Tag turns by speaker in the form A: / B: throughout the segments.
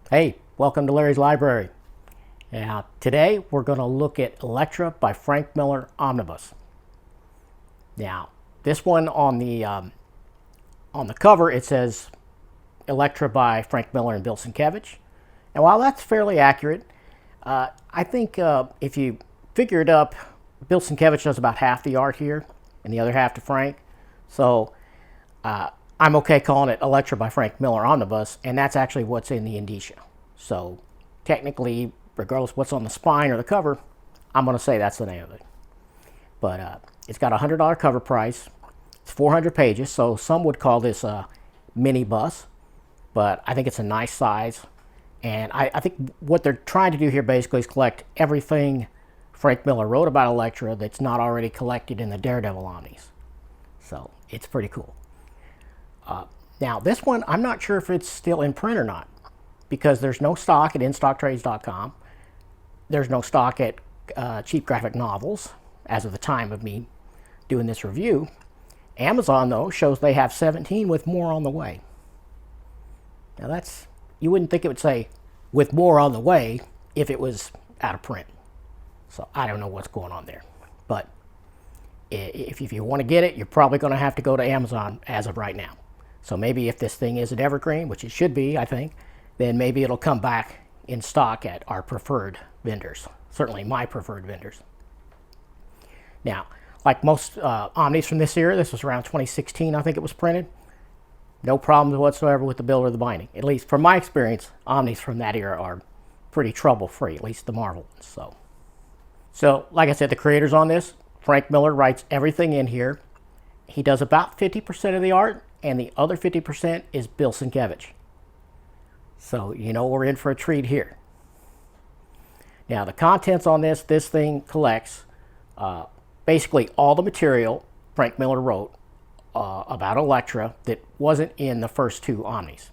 A: Hey, welcome to Larry's Library. Now, today we're going to look at Elektra by Frank Miller Omnibus. Now, this one on the cover it says Elektra by Frank Miller and Bill Sienkiewicz, and while that's fairly accurate, I think if you figure it up, Bill Sienkiewicz does about half the art here, and the other half to Frank. So I'm okay calling it Elektra by Frank Miller Omnibus, and that's actually what's in the indicia. So technically, regardless of what's on the spine or the cover, I'm going to say that's the name of it. But it's got a $100 cover price. It's 400 pages, so some would call this a mini bus, but I think it's a nice size. And I think what they're trying to do here basically is collect everything Frank Miller wrote about Elektra that's not already collected in the Daredevil Omnis. So it's pretty cool. Now this one, I'm not sure if it's still in print or not, because there's no stock at InStockTrades.com. There's no stock at Cheap Graphic Novels as of the time of me doing this review. Amazon, though, shows they have 17 with more on the way. Now that's, you wouldn't think it would say with more on the way if it was out of print. So I don't know what's going on there. But if you want to get it, you're probably going to have to go to Amazon as of right now. So maybe if this thing is an evergreen, which it should be, I think, then maybe it'll come back in stock at our preferred vendors. Certainly my preferred vendors. Now, like most Omnis from this era, this was around 2016, I think it was printed. No problems whatsoever with the build or the binding. At least from my experience, Omnis from that era are pretty trouble-free, at least the Marvel ones. So, like I said, the creators on this, Frank Miller writes everything in here. He does about 50% of the art, and the other 50% is Bill Sienkiewicz. So, you know we're in for a treat here. Now, the contents on this thing collects basically all the material Frank Miller wrote about Elektra that wasn't in the first two Omnis.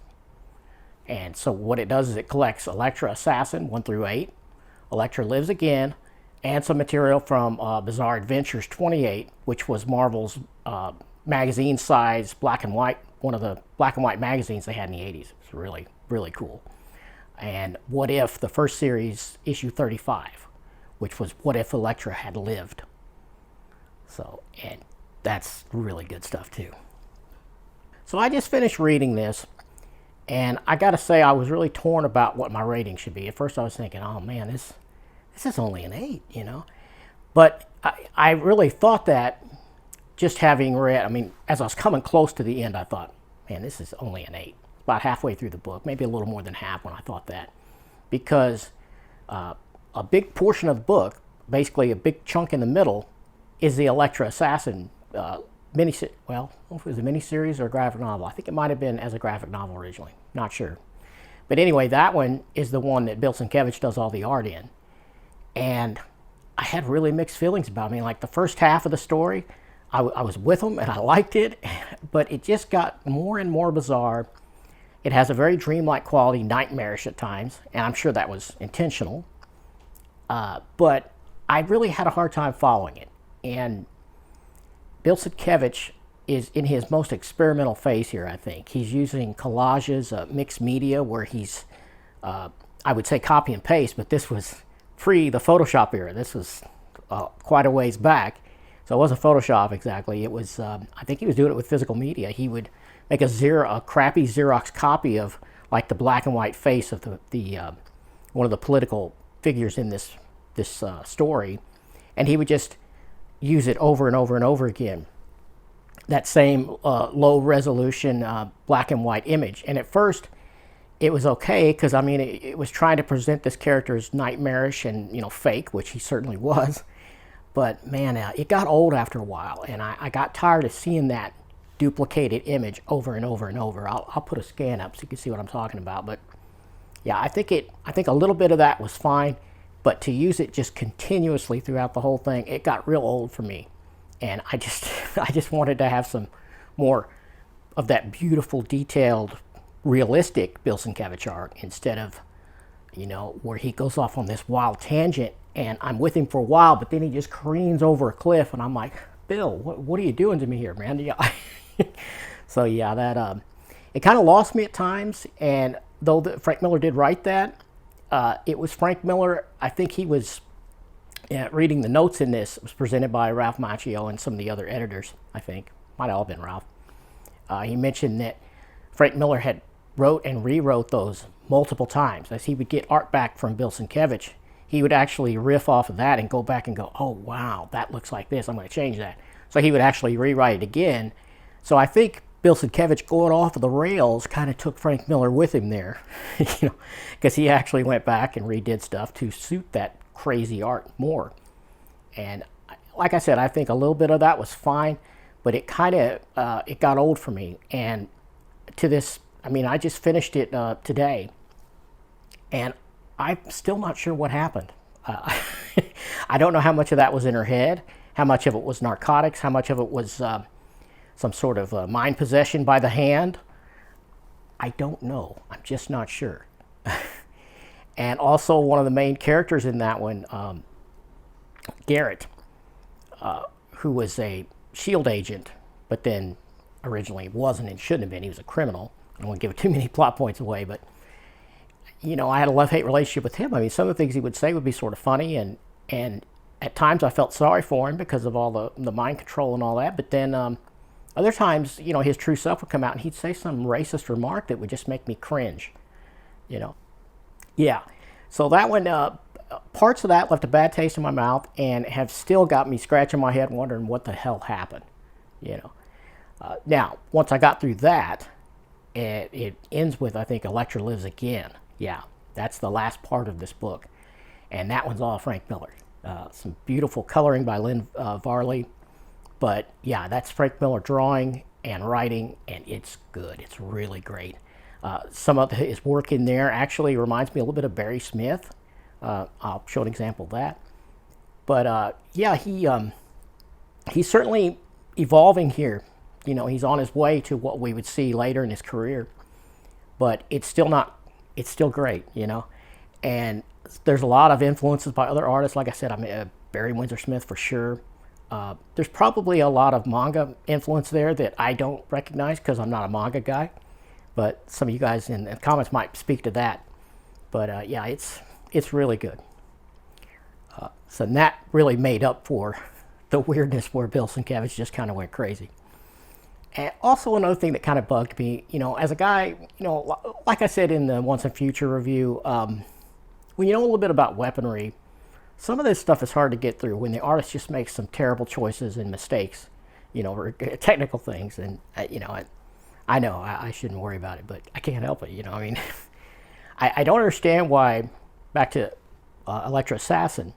A: And so what it does is it collects Elektra Assassin 1 through 8, Elektra Lives Again, and some material from Bizarre Adventures 28, which was Marvel's magazine size black and white, one of the black and white magazines they had in the 80s. It's really, really cool. And What If, the first series, issue 35, which was What If Elektra Had Lived. So, and that's really good stuff too. So I just finished reading this, and I gotta say I was really torn about what my rating should be. At first I was thinking, oh man, this is only an 8, you know. But I really thought that just having read, I mean, as I was coming close to the end, I thought, man, this is only an 8. About halfway through the book, maybe a little more than half when I thought that. Because a big portion of the book, basically a big chunk in the middle, is the Elektra Assassin miniseries. Well, I don't know if it was a miniseries or a graphic novel. I think it might have been as a graphic novel originally. Not sure. But anyway, that one is the one that Bill Sienkiewicz does all the art in. And I had really mixed feelings about it. I mean, like the first half of the story, I was with him and I liked it, but it just got more and more bizarre. It has a very dreamlike quality, nightmarish at times, and I'm sure that was intentional. But I really had a hard time following it. And Bill Sienkiewicz is in his most experimental phase here, I think. He's using collages, mixed media, where he's, I would say copy and paste, but this was pre the Photoshop era. This was quite a ways back. So it wasn't Photoshop exactly. It was, I think he was doing it with physical media. He would make a crappy Xerox copy of like the black and white face of the one of the political figures in this story, and he would just use it over and over and over again. That same low resolution black and white image. And at first, it was okay because I mean it was trying to present this character as nightmarish and fake, which he certainly was. But man, it got old after a while, and I got tired of seeing that duplicated image over and over and over. I'll put a scan up so you can see what I'm talking about. But yeah, I think a little bit of that was fine, but to use it just continuously throughout the whole thing, it got real old for me. And I just wanted to have some more of that beautiful, detailed, realistic Bill Sienkiewicz art instead of, where he goes off on this wild tangent and I'm with him for a while, but then he just careens over a cliff and I'm like, Bill, what are you doing to me here, man? So yeah, that it kind of lost me at times, and though Frank Miller did write that, it was Frank Miller. I think he was reading the notes in this. It was presented by Ralph Macchio and some of the other editors, I think. Might have all been Ralph. He mentioned that Frank Miller had wrote and rewrote those multiple times. As he would get art back from Bill Sienkiewicz, he would actually riff off of that and go back and go, oh, wow, that looks like this. I'm going to change that. So he would actually rewrite it again. So I think Bill Sienkiewicz going off of the rails kind of took Frank Miller with him there, because he actually went back and redid stuff to suit that crazy art more. And like I said, I think a little bit of that was fine, but it kind of it got old for me. And to this, I mean, I just finished it today, and I'm still not sure what happened. I don't know how much of that was in her head, how much of it was narcotics, how much of it was some sort of mind possession by the hand. I don't know. I'm just not sure. And also one of the main characters in that one, Garrett, who was a SHIELD agent, but then originally wasn't and shouldn't have been. He was a criminal. I don't want to give too many plot points away, but I had a love-hate relationship with him. I mean, some of the things he would say would be sort of funny, and at times I felt sorry for him because of all the mind control and all that. But then other times, his true self would come out and he'd say some racist remark that would just make me cringe. Yeah. So that one, parts of that left a bad taste in my mouth and have still got me scratching my head wondering what the hell happened. Now, once I got through that, it ends with, I think, Elektra lives again. Yeah, that's the last part of this book. And that one's all Frank Miller. Some beautiful coloring by Lynn Varley. But yeah, that's Frank Miller drawing and writing, and it's good. It's really great. Some of his work in there actually reminds me a little bit of Barry Smith. I'll show an example of that. But yeah, he's certainly evolving here. He's on his way to what we would see later in his career. But it's still great, And there's a lot of influences by other artists. Like I said, I'm Barry Windsor Smith for sure. There's probably a lot of manga influence there that I don't recognize because I'm not a manga guy. But some of you guys in the comments might speak to that. But yeah, it's really good. So that really made up for the weirdness where Bill Sienkiewicz just kind of went crazy. And also another thing that kind of bugged me, as a guy, like I said in the Once and Future review, when you know a little bit about weaponry, some of this stuff is hard to get through when the artist just makes some terrible choices and mistakes, or technical things. And, I know I shouldn't worry about it, but I can't help it, I mean, I don't understand why, back to Elektra Assassin,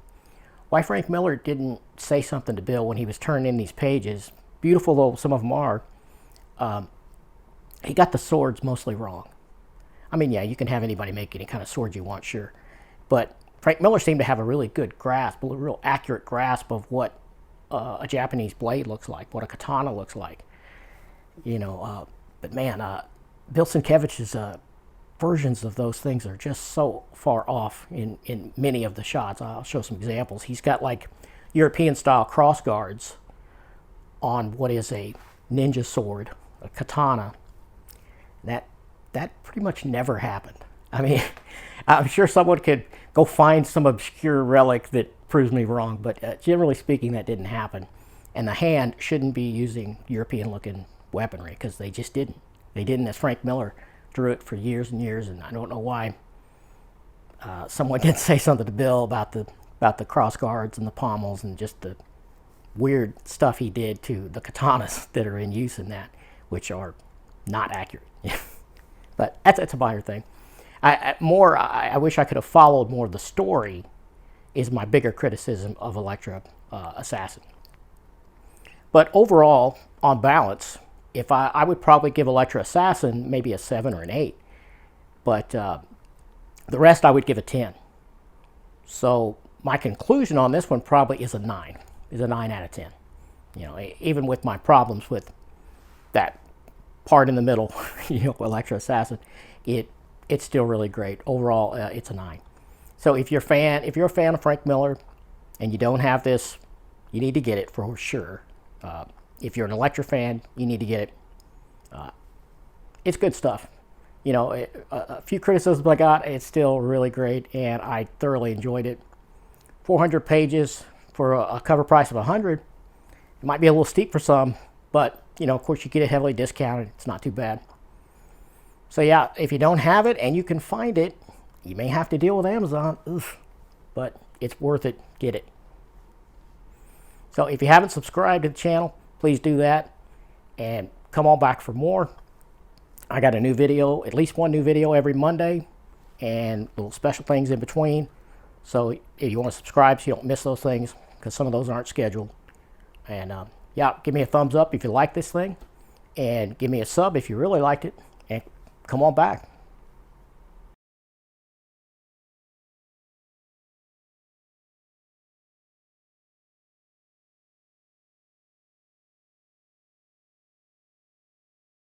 A: why Frank Miller didn't say something to Bill when he was turning in these pages, beautiful though some of them are. He got the swords mostly wrong. I mean, yeah, you can have anybody make any kind of sword you want, sure. But Frank Miller seemed to have a really good grasp, a real accurate grasp of what a Japanese blade looks like, what a katana looks like. But man, Bill Sienkiewicz's versions of those things are just so far off in many of the shots. I'll show some examples. He's got like European-style cross guards on what is a ninja sword, a katana. That pretty much never happened. I mean, I'm sure someone could go find some obscure relic that proves me wrong, but generally speaking, that didn't happen. And the hand shouldn't be using European-looking weaponry because they just didn't. They didn't, as Frank Miller drew it for years and years, and I don't know why someone didn't say something to Bill about the cross guards and the pommels and just the weird stuff he did to the katanas that are in use in that, which are not accurate. But that's a minor thing. I wish I could have followed more of the story is my bigger criticism of Elektra Assassin. But overall, on balance, if I would probably give Elektra Assassin maybe a 7 or an 8. But the rest I would give a 10. So my conclusion on this one probably is a 9. Is a 9 out of 10. Even with my problems with that part in the middle, Elektra Assassin, it's still really great. Overall, it's a 9. So if you're a fan of Frank Miller and you don't have this, you need to get it for sure. If you're an Elektra fan, you need to get it. It's good stuff. you know, a few criticisms I got, it's still really great, and I thoroughly enjoyed it. 400 pages for a cover price of 100. It might be a little steep for some, but you know, of course, you get it heavily discounted. It's not too bad. So yeah, if you don't have it and you can find it, you may have to deal with Amazon. Oof. But it's worth it. Get it. So if you haven't subscribed to the channel, please do that, and come on back for more. I got a new video, at least one new video every Monday, and little special things in between. So if you want to subscribe so you don't miss those things, because some of those aren't scheduled. And yeah, give me a thumbs up if you like this thing, and give me a sub if you really liked it, and come on back.